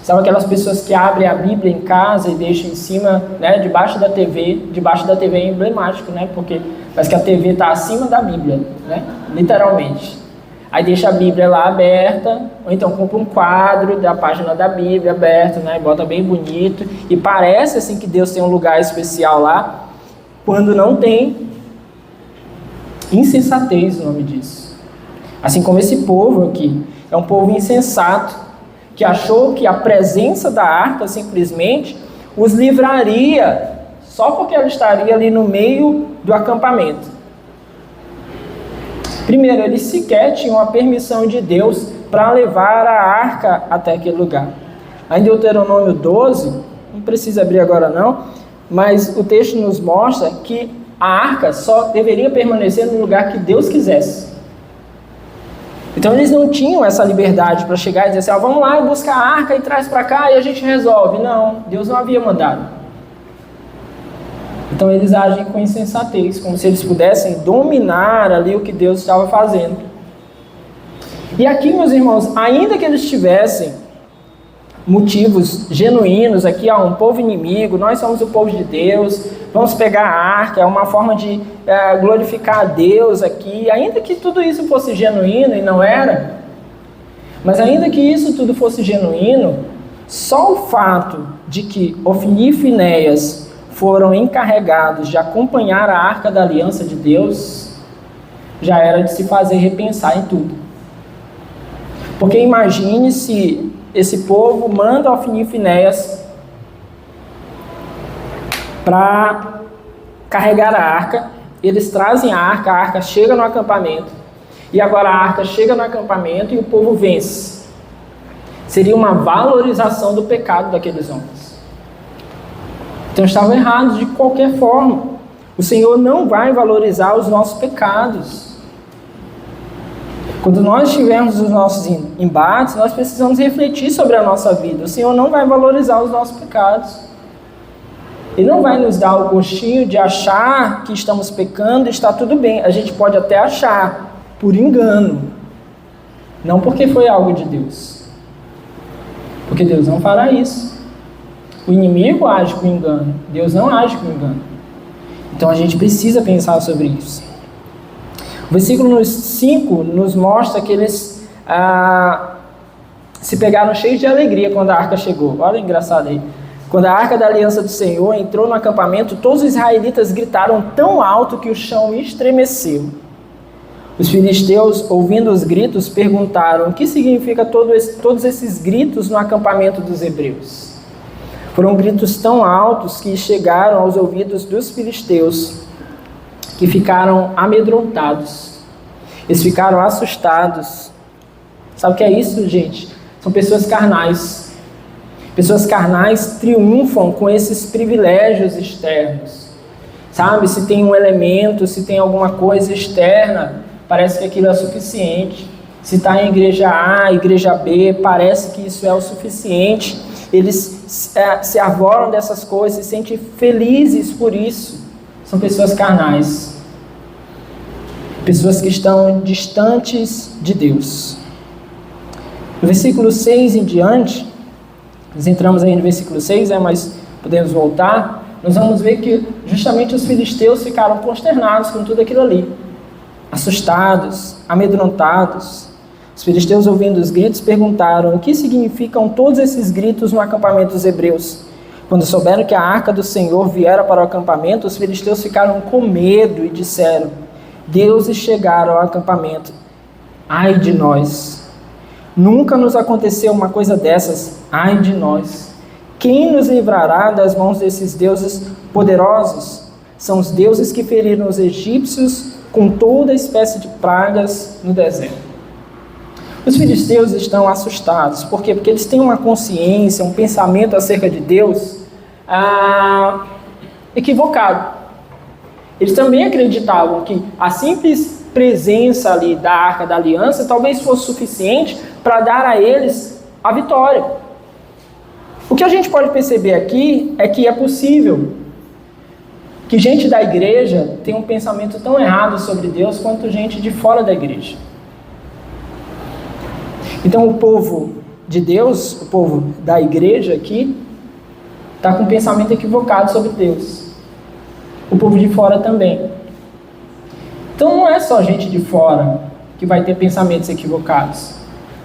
Sabe aquelas pessoas que abrem a Bíblia em casa e deixam em cima, debaixo da TV? Debaixo da TV é emblemático, porque parece que a TV está acima da Bíblia, literalmente. Aí deixa a Bíblia lá aberta, ou então compra um quadro da página da Bíblia aberta, e bota bem bonito, e parece assim que Deus tem um lugar especial lá, quando não tem. Insensatez o nome disso. Assim como esse povo aqui, é um povo insensato, que achou que a presença da arca simplesmente os livraria, só porque ela estaria ali no meio do acampamento. Primeiro, eles sequer tinham a permissão de Deus para levar a arca até aquele lugar. Aí em Deuteronômio 12, não precisa abrir agora não, mas o texto nos mostra que a arca só deveria permanecer no lugar que Deus quisesse. Então eles não tinham essa liberdade para chegar e dizer assim, vamos lá, busca a arca e traz para cá e a gente resolve. Não, Deus não havia mandado. Então eles agem com insensatez, como se eles pudessem dominar ali o que Deus estava fazendo. E aqui, meus irmãos, ainda que eles tivessem motivos genuínos, aqui um povo inimigo, nós somos o povo de Deus, vamos pegar a arca, é uma forma de glorificar a Deus aqui, ainda que tudo isso fosse genuíno e não era, mas ainda que isso tudo fosse genuíno, só o fato de que Ofni e Finéias foram encarregados de acompanhar a arca da aliança de Deus, já era de se fazer repensar em tudo. Porque imagine se esse povo manda Ofni e Finéias para carregar a arca, eles trazem a arca chega no acampamento, e agora a arca chega no acampamento e o povo vence. Seria uma valorização do pecado daqueles homens. Então estavam errados de qualquer forma. O Senhor não vai valorizar os nossos pecados. Quando nós tivermos os nossos embates, nós precisamos refletir sobre a nossa vida. O Senhor não vai valorizar os nossos pecados. Ele não vai nos dar o gostinho de achar que estamos pecando e está tudo bem. A gente pode até achar, por engano. Não porque foi algo de Deus. Porque Deus não fará isso. O inimigo age com engano. Deus não age com engano. Então a gente precisa pensar sobre isso. O versículo 5 nos mostra que eles se pegaram cheios de alegria quando a arca chegou. Olha engraçado aí. Quando a arca da aliança do Senhor entrou no acampamento, todos os israelitas gritaram tão alto que o chão estremeceu. Os filisteus, ouvindo os gritos, perguntaram: o que significa todos esses gritos no acampamento dos hebreus? Foram gritos tão altos que chegaram aos ouvidos dos filisteus, que ficaram amedrontados. Eles ficaram assustados. Sabe o que é isso, gente? São pessoas carnais. Pessoas carnais triunfam com esses privilégios externos. Sabe? Se tem um elemento, se tem alguma coisa externa, parece que aquilo é suficiente. Se está em igreja A, igreja B, parece que isso é o suficiente. Eles se arvoram dessas coisas, se sentem felizes por isso. São pessoas carnais. Pessoas que estão distantes de Deus. No versículo 6 em diante, nós entramos aí no versículo 6, mas podemos voltar. Nós vamos ver que justamente os filisteus ficaram consternados com tudo aquilo ali. Assustados, amedrontados. Os filisteus, ouvindo os gritos, perguntaram: o que significam todos esses gritos no acampamento dos hebreus? Quando souberam que a arca do Senhor viera para o acampamento, os filisteus ficaram com medo e disseram: deuses chegaram ao acampamento. Ai de nós! Nunca nos aconteceu uma coisa dessas. Ai de nós! Quem nos livrará das mãos desses deuses poderosos? São os deuses que feriram os egípcios com toda espécie de pragas no deserto. Os filisteus estão assustados. Por quê? Porque eles têm uma consciência, um pensamento acerca de Deus equivocado. Eles também acreditavam que a simples presença ali da Arca da Aliança talvez fosse suficiente para dar a eles a vitória. O que a gente pode perceber aqui é que é possível que gente da igreja tenha um pensamento tão errado sobre Deus quanto gente de fora da igreja. Então o povo de Deus, o povo da igreja aqui, está com um pensamento equivocado sobre Deus. O povo de fora também. Então não é só gente de fora que vai ter pensamentos equivocados.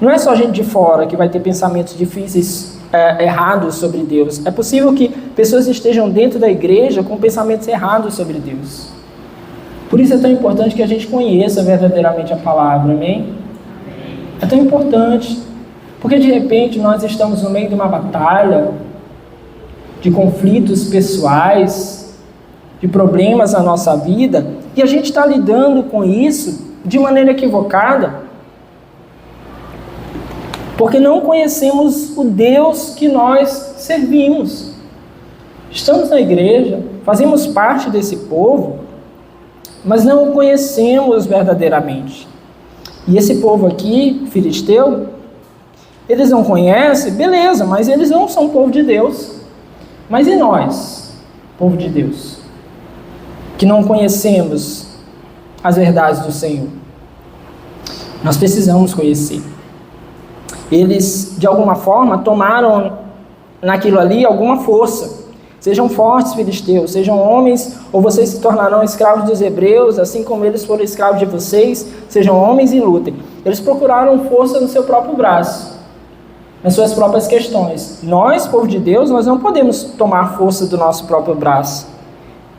Não é só gente de fora que vai ter pensamentos difíceis, errados sobre Deus. É possível que pessoas estejam dentro da igreja com pensamentos errados sobre Deus. Por isso é tão importante que a gente conheça verdadeiramente a palavra, amém? É tão importante, porque de repente nós estamos no meio de uma batalha, de conflitos pessoais, de problemas na nossa vida, e a gente está lidando com isso de maneira equivocada, porque não conhecemos o Deus que nós servimos. Estamos na igreja, fazemos parte desse povo, mas não o conhecemos verdadeiramente. E esse povo aqui, filisteu, eles não conhecem, beleza, mas eles não são povo de Deus. Mas e nós, povo de Deus, que não conhecemos as verdades do Senhor? Nós precisamos conhecer. Eles, de alguma forma, tomaram naquilo ali alguma força. Sejam fortes, filisteus, sejam homens, ou vocês se tornarão escravos dos hebreus, assim como eles foram escravos de vocês. Sejam homens e lutem. Eles procuraram força no seu próprio braço, nas suas próprias questões. Nós, povo de Deus, nós não podemos tomar força do nosso próprio braço,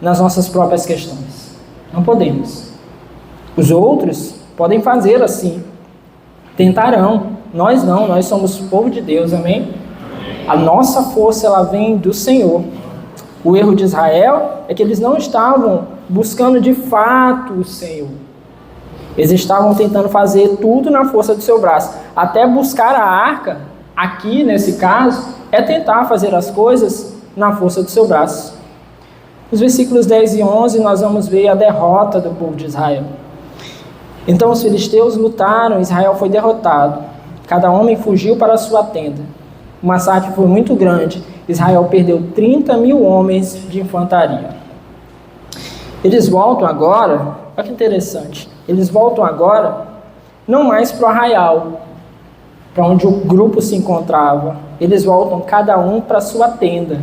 nas nossas próprias questões. Não podemos. Os outros podem fazer assim, tentarão. Nós não, nós somos povo de Deus, amém? A nossa força, ela vem do Senhor. O erro de Israel é que eles não estavam buscando de fato o Senhor. Eles estavam tentando fazer tudo na força do seu braço. Até buscar a arca aqui nesse caso, é tentar fazer as coisas na força do seu braço. Nos versículos 10 e 11 nós vamos ver a derrota do povo de Israel. Então os filisteus lutaram, Israel foi derrotado. Cada homem fugiu para a sua tenda. O massacre foi muito grande. Israel perdeu 30.000 homens de infantaria. Eles voltam agora, olha que interessante, eles voltam agora não mais para o arraial, para onde o grupo se encontrava. Eles voltam cada um para a sua tenda.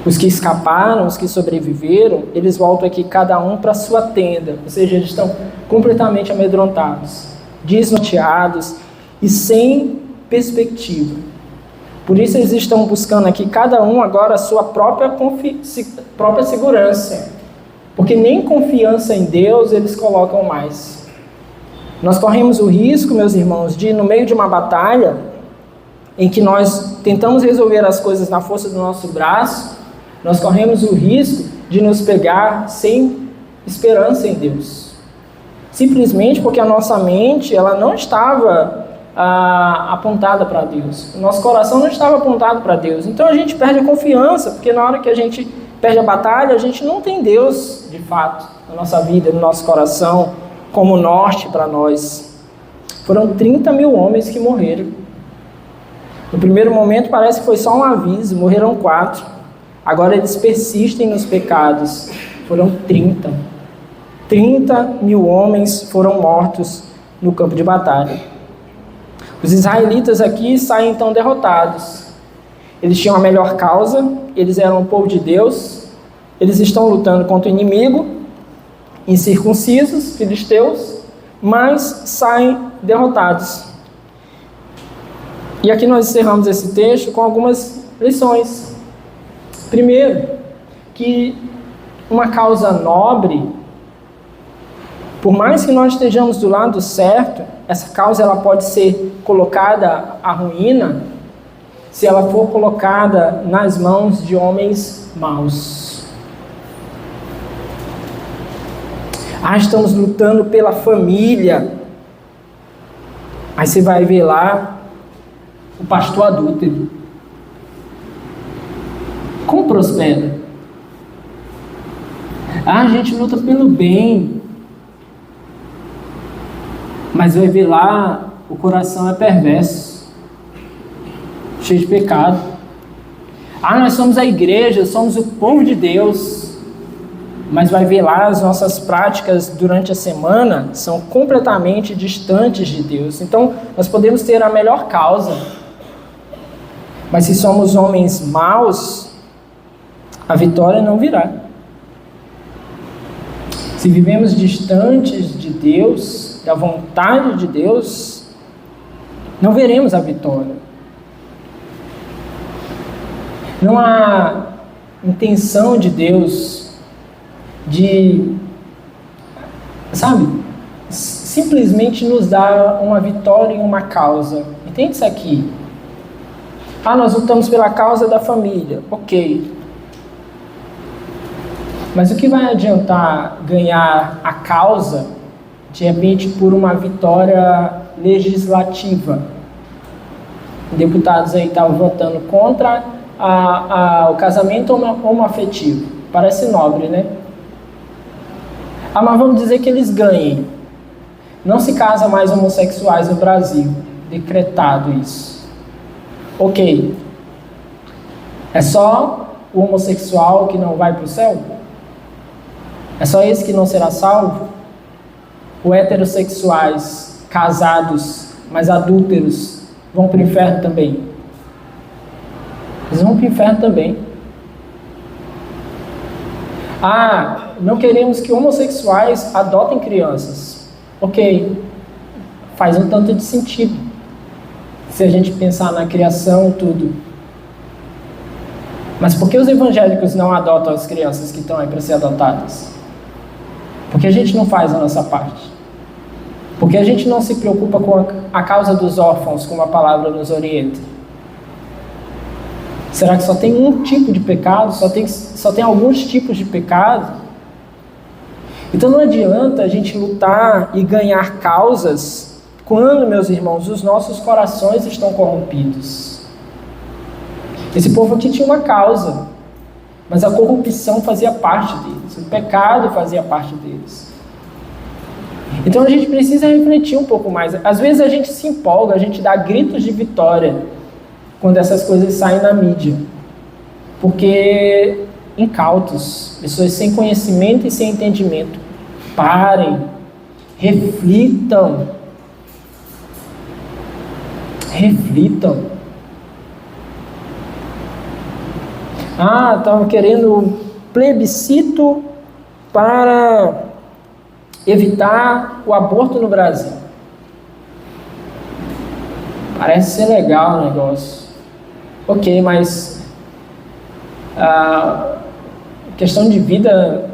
Os que escaparam, os que sobreviveram, eles voltam aqui cada um para a sua tenda. Ou seja, eles estão completamente amedrontados, desnorteados e sem perspectiva. Por isso eles estão buscando aqui cada um agora a sua própria segurança. Porque nem confiança em Deus eles colocam mais. Nós corremos o risco, meus irmãos, de no meio de uma batalha em que nós tentamos resolver as coisas na força do nosso braço, nós corremos o risco de nos pegar sem esperança em Deus. Simplesmente porque a nossa mente ela não estava apontada para Deus. O nosso coração não estava apontado para Deus. Então a gente perde a confiança, porque na hora que a gente perde a batalha, a gente não tem Deus, de fato, na nossa vida, no nosso coração, como norte para nós. Foram 30.000 homens que morreram. No primeiro momento parece que foi só um aviso, morreram 4. Agora eles persistem nos pecados. Foram 30. 30.000 homens foram mortos no campo de batalha. Os israelitas aqui saem então derrotados. Eles tinham a melhor causa, eles eram o povo de Deus, eles estão lutando contra o inimigo, incircuncisos, filisteus, mas saem derrotados. E aqui nós encerramos esse texto com algumas lições. Primeiro, que uma causa nobre, por mais que nós estejamos do lado certo, essa causa ela pode ser colocada à ruína se ela for colocada nas mãos de homens maus. Estamos lutando pela família. Aí você vai ver lá o pastor adúltero. Como prospera? A gente luta pelo bem. Mas vai ver lá, o coração é perverso, cheio de pecado. Nós somos a igreja, somos o povo de Deus. Mas vai ver lá, as nossas práticas durante a semana são completamente distantes de Deus. Então, nós podemos ter a melhor causa. Mas se somos homens maus, a vitória não virá. Se vivemos distantes de Deus, da vontade de Deus, não veremos a vitória. Não há intenção de Deus de, simplesmente nos dar uma vitória em uma causa. Entende isso aqui? Nós lutamos pela causa da família. Ok. Mas o que vai adiantar ganhar a causa, de repente, por uma vitória legislativa? Deputados aí estavam votando contra o casamento homoafetivo. Parece nobre, né? Mas vamos dizer que eles ganhem. Não se casa mais homossexuais no Brasil. Decretado isso. Ok. É só o homossexual que não vai para o céu? É só esse que não será salvo? Ou heterossexuais, casados, mas adúlteros, vão para o inferno também? Eles vão para o inferno também. Não queremos que homossexuais adotem crianças. Ok, faz um tanto de sentido, se a gente pensar na criação, tudo. Mas por que os evangélicos não adotam as crianças que estão aí para ser adotadas? Porque a gente não faz a nossa parte. Porque a gente não se preocupa com a causa dos órfãos, como a palavra nos orienta. Será que só tem um tipo de pecado? Só tem alguns tipos de pecado? Então não adianta a gente lutar e ganhar causas Quando, meus irmãos, os nossos corações estão corrompidos. Esse povo aqui tinha uma causa, mas a corrupção fazia parte deles, o pecado fazia parte deles. Então a gente precisa refletir um pouco mais. Às vezes a gente se empolga, a gente dá gritos de vitória quando essas coisas saem na mídia. Porque incautos, pessoas sem conhecimento e sem entendimento, parem, reflitam. Estavam querendo plebiscito para evitar o aborto no Brasil. Parece ser legal o negócio. Ok, mas a questão de vida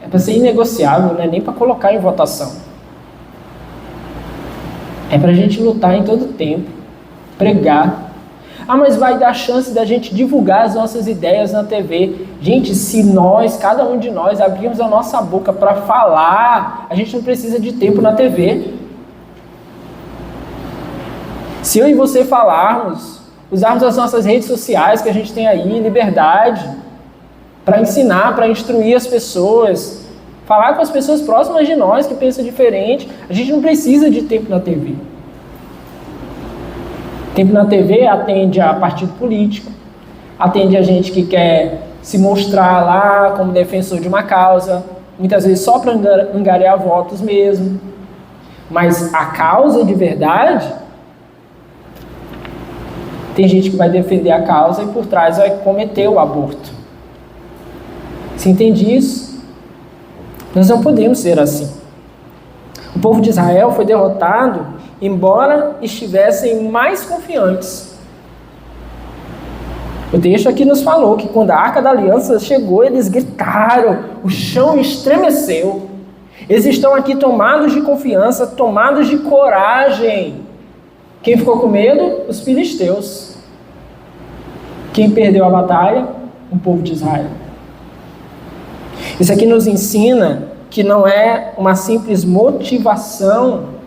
é para ser inegociável, não é nem para colocar em votação. É para a gente lutar em todo tempo, pregar. Mas vai dar chance da gente divulgar as nossas ideias na TV. Gente, se nós, cada um de nós, abrirmos a nossa boca para falar, a gente não precisa de tempo na TV. Se eu e você falarmos, usarmos as nossas redes sociais que a gente tem aí, liberdade, para ensinar, para instruir as pessoas, falar com as pessoas próximas de nós que pensam diferente, a gente não precisa de tempo na TV. Tempo na TV atende a partido político, atende a gente que quer se mostrar lá como defensor de uma causa, muitas vezes só para angariar votos mesmo. Mas a causa de verdade, tem gente que vai defender a causa e por trás vai cometer o aborto. Você entende isso? Nós não podemos ser assim. O povo de Israel foi derrotado embora estivessem mais confiantes. O texto aqui nos falou que quando a Arca da Aliança chegou, eles gritaram, o chão estremeceu. Eles estão aqui tomados de confiança, tomados de coragem. Quem ficou com medo? Os filisteus. Quem perdeu a batalha? O povo de Israel. Isso aqui nos ensina que não é uma simples motivação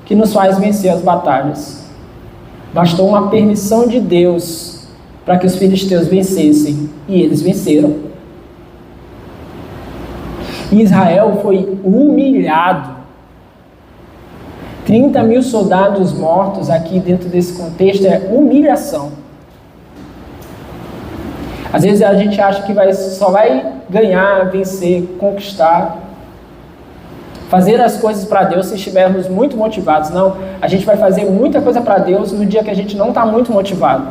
que nos faz vencer as batalhas. Bastou uma permissão de Deus para que os filisteus vencessem, e eles venceram. E Israel foi humilhado. 30 mil soldados mortos aqui dentro desse contexto é humilhação. Às vezes a gente acha que só vai ganhar, vencer, conquistar, fazer as coisas para Deus se estivermos muito motivados. Não, a gente vai fazer muita coisa para Deus no dia que a gente não está muito motivado.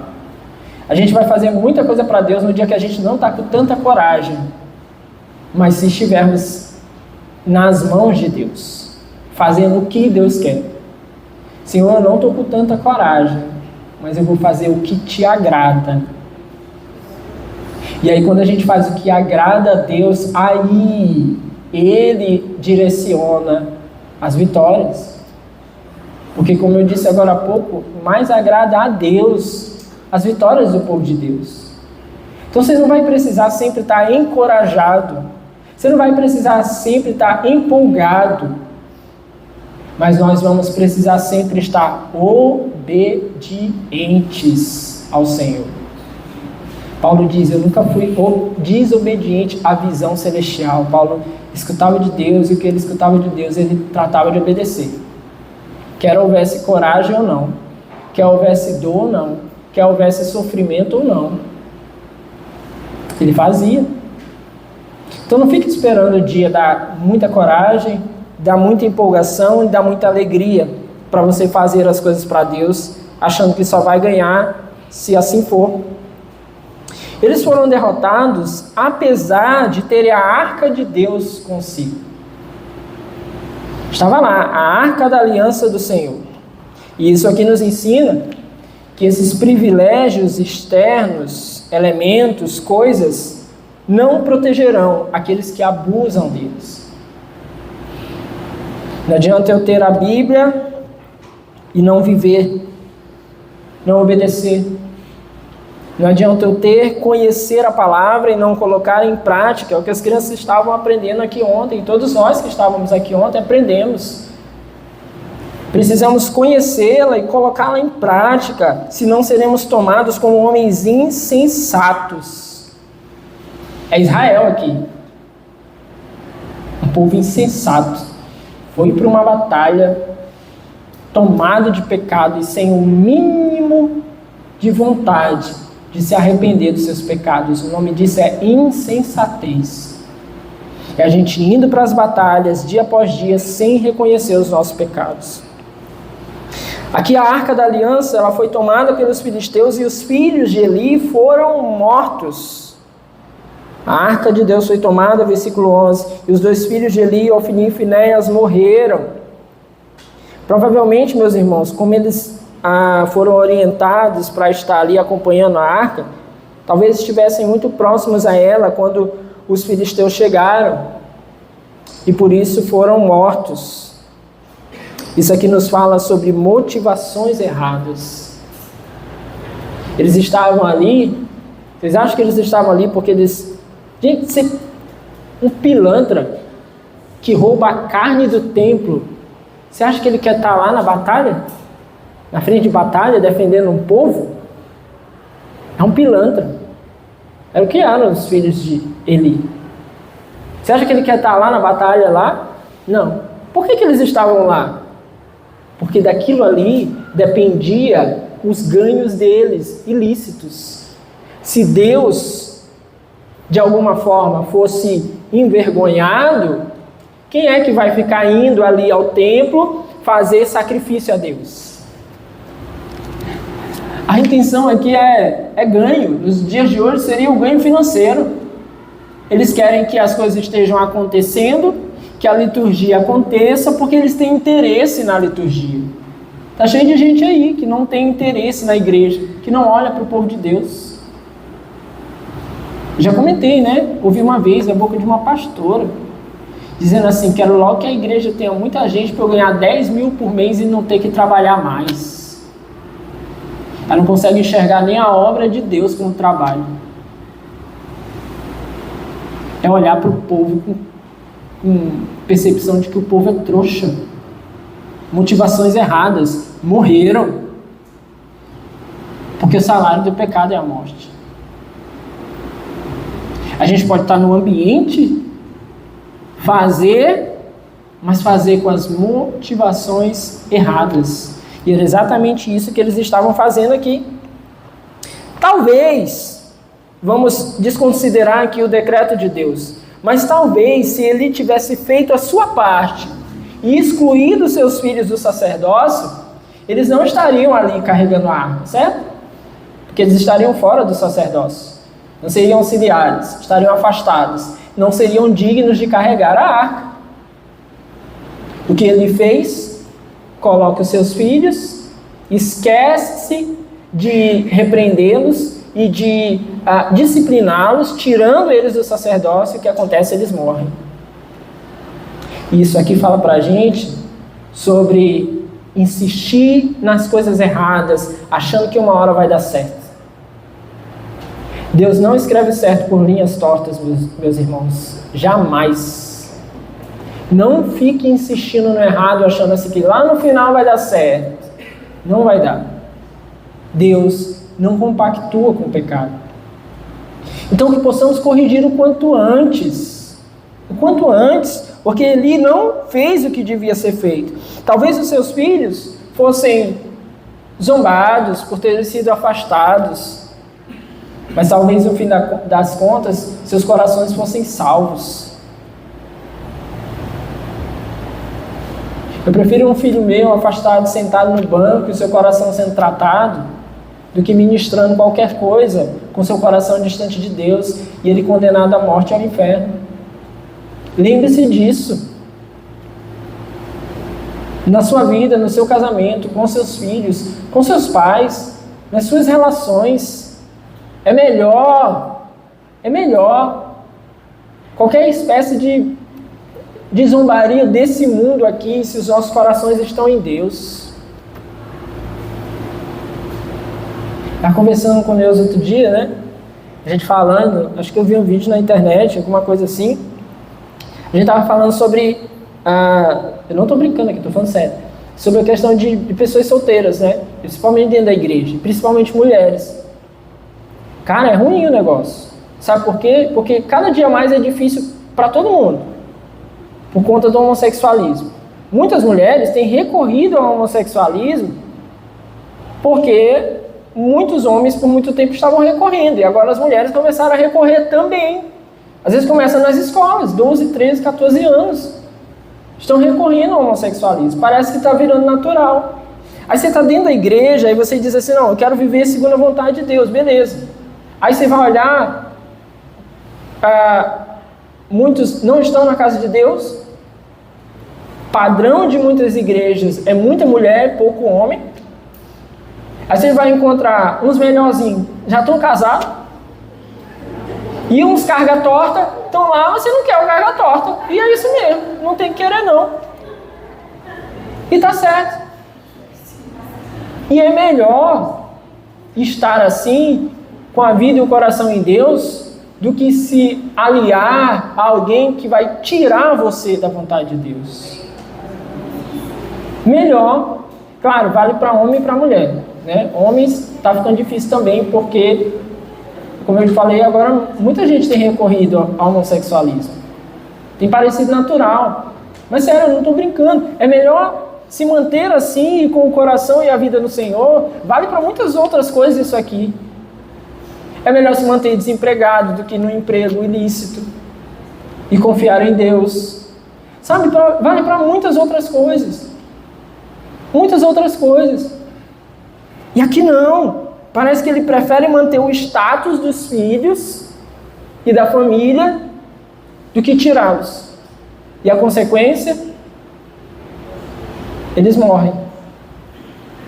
A gente vai fazer muita coisa para Deus no dia que a gente não está com tanta coragem. Mas se estivermos nas mãos de Deus, fazendo o que Deus quer. Senhor, eu não estou com tanta coragem, mas eu vou fazer o que te agrada. E aí quando a gente faz o que agrada a Deus, aí Ele direciona as vitórias. Porque, como eu disse agora há pouco, mais agrada a Deus as vitórias do povo de Deus. Então você não vai precisar sempre estar encorajado, você não vai precisar sempre estar empolgado, mas nós vamos precisar sempre estar obedientes ao Senhor. Paulo diz, eu nunca fui desobediente à visão celestial. Paulo escutava de Deus, e o que ele escutava de Deus, ele tratava de obedecer. Quer houvesse coragem ou não, quer houvesse dor ou não, quer houvesse sofrimento ou não, ele fazia. Então não fique esperando o dia dar muita coragem, dar muita empolgação e dar muita alegria para você fazer as coisas para Deus, achando que só vai ganhar se assim for. Eles foram derrotados apesar de terem a arca de Deus consigo. Estava lá, a arca da aliança do Senhor. E isso aqui nos ensina que esses privilégios externos, elementos, coisas, não protegerão aqueles que abusam deles. Não adianta eu ter a Bíblia e não viver, não obedecer. Não adianta eu conhecer a palavra e não colocar em prática. É o que as crianças estavam aprendendo aqui ontem. Todos nós que estávamos aqui ontem aprendemos. Precisamos conhecê-la e colocá-la em prática, senão seremos tomados como homens insensatos. É Israel aqui. Um povo insensato. Foi para uma batalha tomado de pecado e sem o mínimo de vontade de se arrepender dos seus pecados. O nome disso é insensatez. É a gente indo para as batalhas dia após dia sem reconhecer os nossos pecados. Aqui a Arca da Aliança, ela foi tomada pelos filisteus e os filhos de Eli foram mortos. A Arca de Deus foi tomada, versículo 11, e os 2 filhos de Eli, Ofni e Finéias, morreram. Provavelmente, meus irmãos, como eles foram orientados para estar ali acompanhando a arca, talvez estivessem muito próximos a ela quando os filisteus chegaram e por isso foram mortos. Isso aqui nos fala sobre motivações erradas. Eles estavam ali, vocês acham que eles estavam ali porque eles... Gente, ser um pilantra que rouba a carne do templo, você acha que ele quer estar lá na batalha? Na frente de batalha, defendendo um povo? É um pilantra. Era o que eram os filhos de Eli. Você acha que ele quer estar lá na batalha lá? Não. Por que eles estavam lá? Porque daquilo ali dependia os ganhos deles, ilícitos. Se Deus, de alguma forma, fosse envergonhado, quem é que vai ficar indo ali ao templo fazer sacrifício a Deus? A intenção aqui é ganho. Nos dias de hoje seria o ganho financeiro. Eles querem que as coisas estejam acontecendo, que a liturgia aconteça, porque eles têm interesse na liturgia. Está cheio de gente aí que não tem interesse na igreja, que não olha para o povo de Deus. Já comentei, né? Ouvi uma vez da boca de uma pastora, dizendo assim, quero logo que a igreja tenha muita gente para eu ganhar 10 mil por mês e não ter que trabalhar mais. Ela não consegue enxergar nem a obra de Deus como trabalho. É olhar para o povo com percepção de que o povo é trouxa. Motivações erradas. Morreram. Porque o salário do pecado é a morte. A gente pode estar no ambiente, mas fazer com as motivações erradas. E era exatamente isso que eles estavam fazendo aqui. Talvez, vamos desconsiderar aqui o decreto de Deus, mas talvez se ele tivesse feito a sua parte e excluído seus filhos do sacerdócio, eles não estariam ali carregando a arca, certo? Porque eles estariam fora do sacerdócio, não seriam auxiliares, estariam afastados, não seriam dignos de carregar a arca. O que ele fez? Coloca os seus filhos, esquece de repreendê-los e de discipliná-los, tirando eles do sacerdócio. O que acontece? Eles morrem. Isso aqui fala para a gente sobre insistir nas coisas erradas, achando que uma hora vai dar certo. Deus não escreve certo por linhas tortas, meus irmãos. Jamais. Não fique insistindo no errado, achando assim que lá no final vai dar certo. Não vai dar. Deus não compactua com o pecado. Então que possamos corrigir o quanto antes. O quanto antes, porque ele não fez o que devia ser feito. Talvez os seus filhos fossem zombados por terem sido afastados. Mas talvez no fim das contas, seus corações fossem salvos. Eu prefiro um filho meu afastado, sentado no banco e o seu coração sendo tratado, do que ministrando qualquer coisa com seu coração distante de Deus e ele condenado à morte e ao inferno. Lembre-se disso. Na sua vida, no seu casamento, com seus filhos, com seus pais, nas suas relações. É melhor. Qualquer espécie de zombaria desse mundo aqui, se os nossos corações estão em Deus. Estava conversando com Deus outro dia, né? A gente falando, acho que eu vi um vídeo na internet, alguma coisa assim. A gente estava falando sobre, eu não estou brincando aqui, estou falando sério, sobre a questão de pessoas solteiras, né? Principalmente dentro da igreja, principalmente mulheres. Cara, é ruim o negócio. Sabe por quê? Porque cada dia mais é difícil para todo mundo, por conta do homossexualismo. Muitas mulheres têm recorrido ao homossexualismo porque muitos homens por muito tempo estavam recorrendo, e agora as mulheres começaram a recorrer também. Às vezes começa nas escolas, 12, 13, 14 anos. Estão recorrendo ao homossexualismo. Parece que está virando natural. Aí você está dentro da igreja e você diz assim, não, eu quero viver segundo a vontade de Deus, beleza. Aí você vai olhar, muitos não estão na casa de Deus. Padrão de muitas igrejas é muita mulher, pouco homem. Aí você vai encontrar uns melhorzinhos, já estão casados. E uns carga torta, estão lá, você não quer o carga torta. E é isso mesmo, não tem que querer não. E tá certo. E é melhor estar assim, com a vida e o coração em Deus, do que se aliar a alguém que vai tirar você da vontade de Deus. Melhor, claro, vale para homem e para mulher, né? Homens está ficando difícil também, porque, como eu falei agora, muita gente tem recorrido ao homossexualismo. Tem parecido natural. Mas sério, eu não estou brincando. É melhor se manter assim, com o coração e a vida no Senhor. Vale para muitas outras coisas isso aqui. É melhor se manter desempregado do que no emprego ilícito. E confiar em Deus. Sabe, vale para muitas outras coisas. Muitas outras coisas. E aqui não. Parece que ele prefere manter o status dos filhos e da família do que tirá-los. E a consequência? Eles morrem.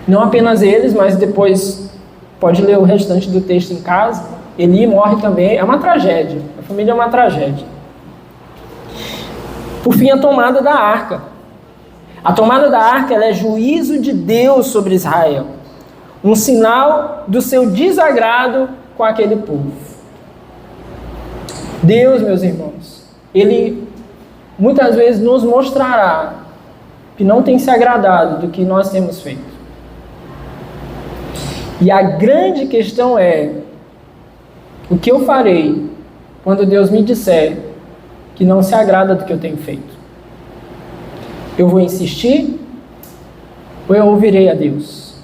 Não apenas eles, mas depois pode ler o restante do texto em casa. Eli morre também. É uma tragédia. A família é uma tragédia. Por fim, a tomada da arca. A tomada da arca ela é juízo de Deus sobre Israel. Um sinal do seu desagrado com aquele povo. Deus, meus irmãos, Ele muitas vezes nos mostrará que não tem se agradado do que nós temos feito. E a grande questão é, o que eu farei quando Deus me disser que não se agrada do que eu tenho feito? Eu vou insistir ou eu ouvirei a Deus?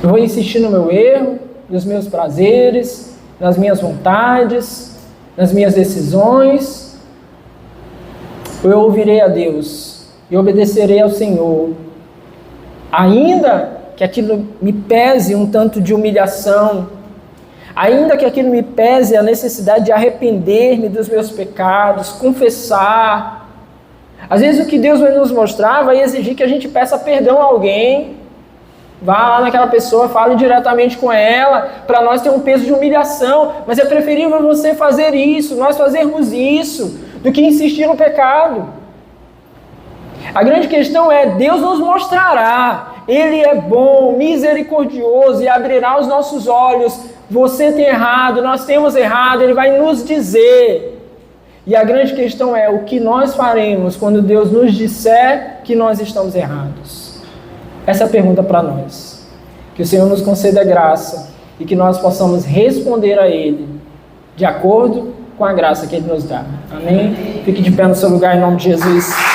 Eu vou insistir no meu erro, nos meus prazeres, nas minhas vontades, nas minhas decisões, ou eu ouvirei a Deus e obedecerei ao Senhor, ainda que aquilo me pese um tanto de humilhação, ainda que aquilo me pese a necessidade de arrepender-me dos meus pecados, confessar. Às vezes o que Deus vai nos mostrar vai exigir que a gente peça perdão a alguém, vá lá naquela pessoa, fale diretamente com ela, para nós ter um peso de humilhação, mas é preferível você fazer isso, nós fazermos isso, do que insistir no pecado. A grande questão é, Deus nos mostrará, Ele é bom, misericordioso e abrirá os nossos olhos. Você tem errado, nós temos errado, Ele vai nos dizer. E a grande questão é, o que nós faremos quando Deus nos disser que nós estamos errados? Essa é a pergunta para nós. Que o Senhor nos conceda graça e que nós possamos responder a Ele de acordo com a graça que Ele nos dá. Amém? Fique de pé no seu lugar em nome de Jesus.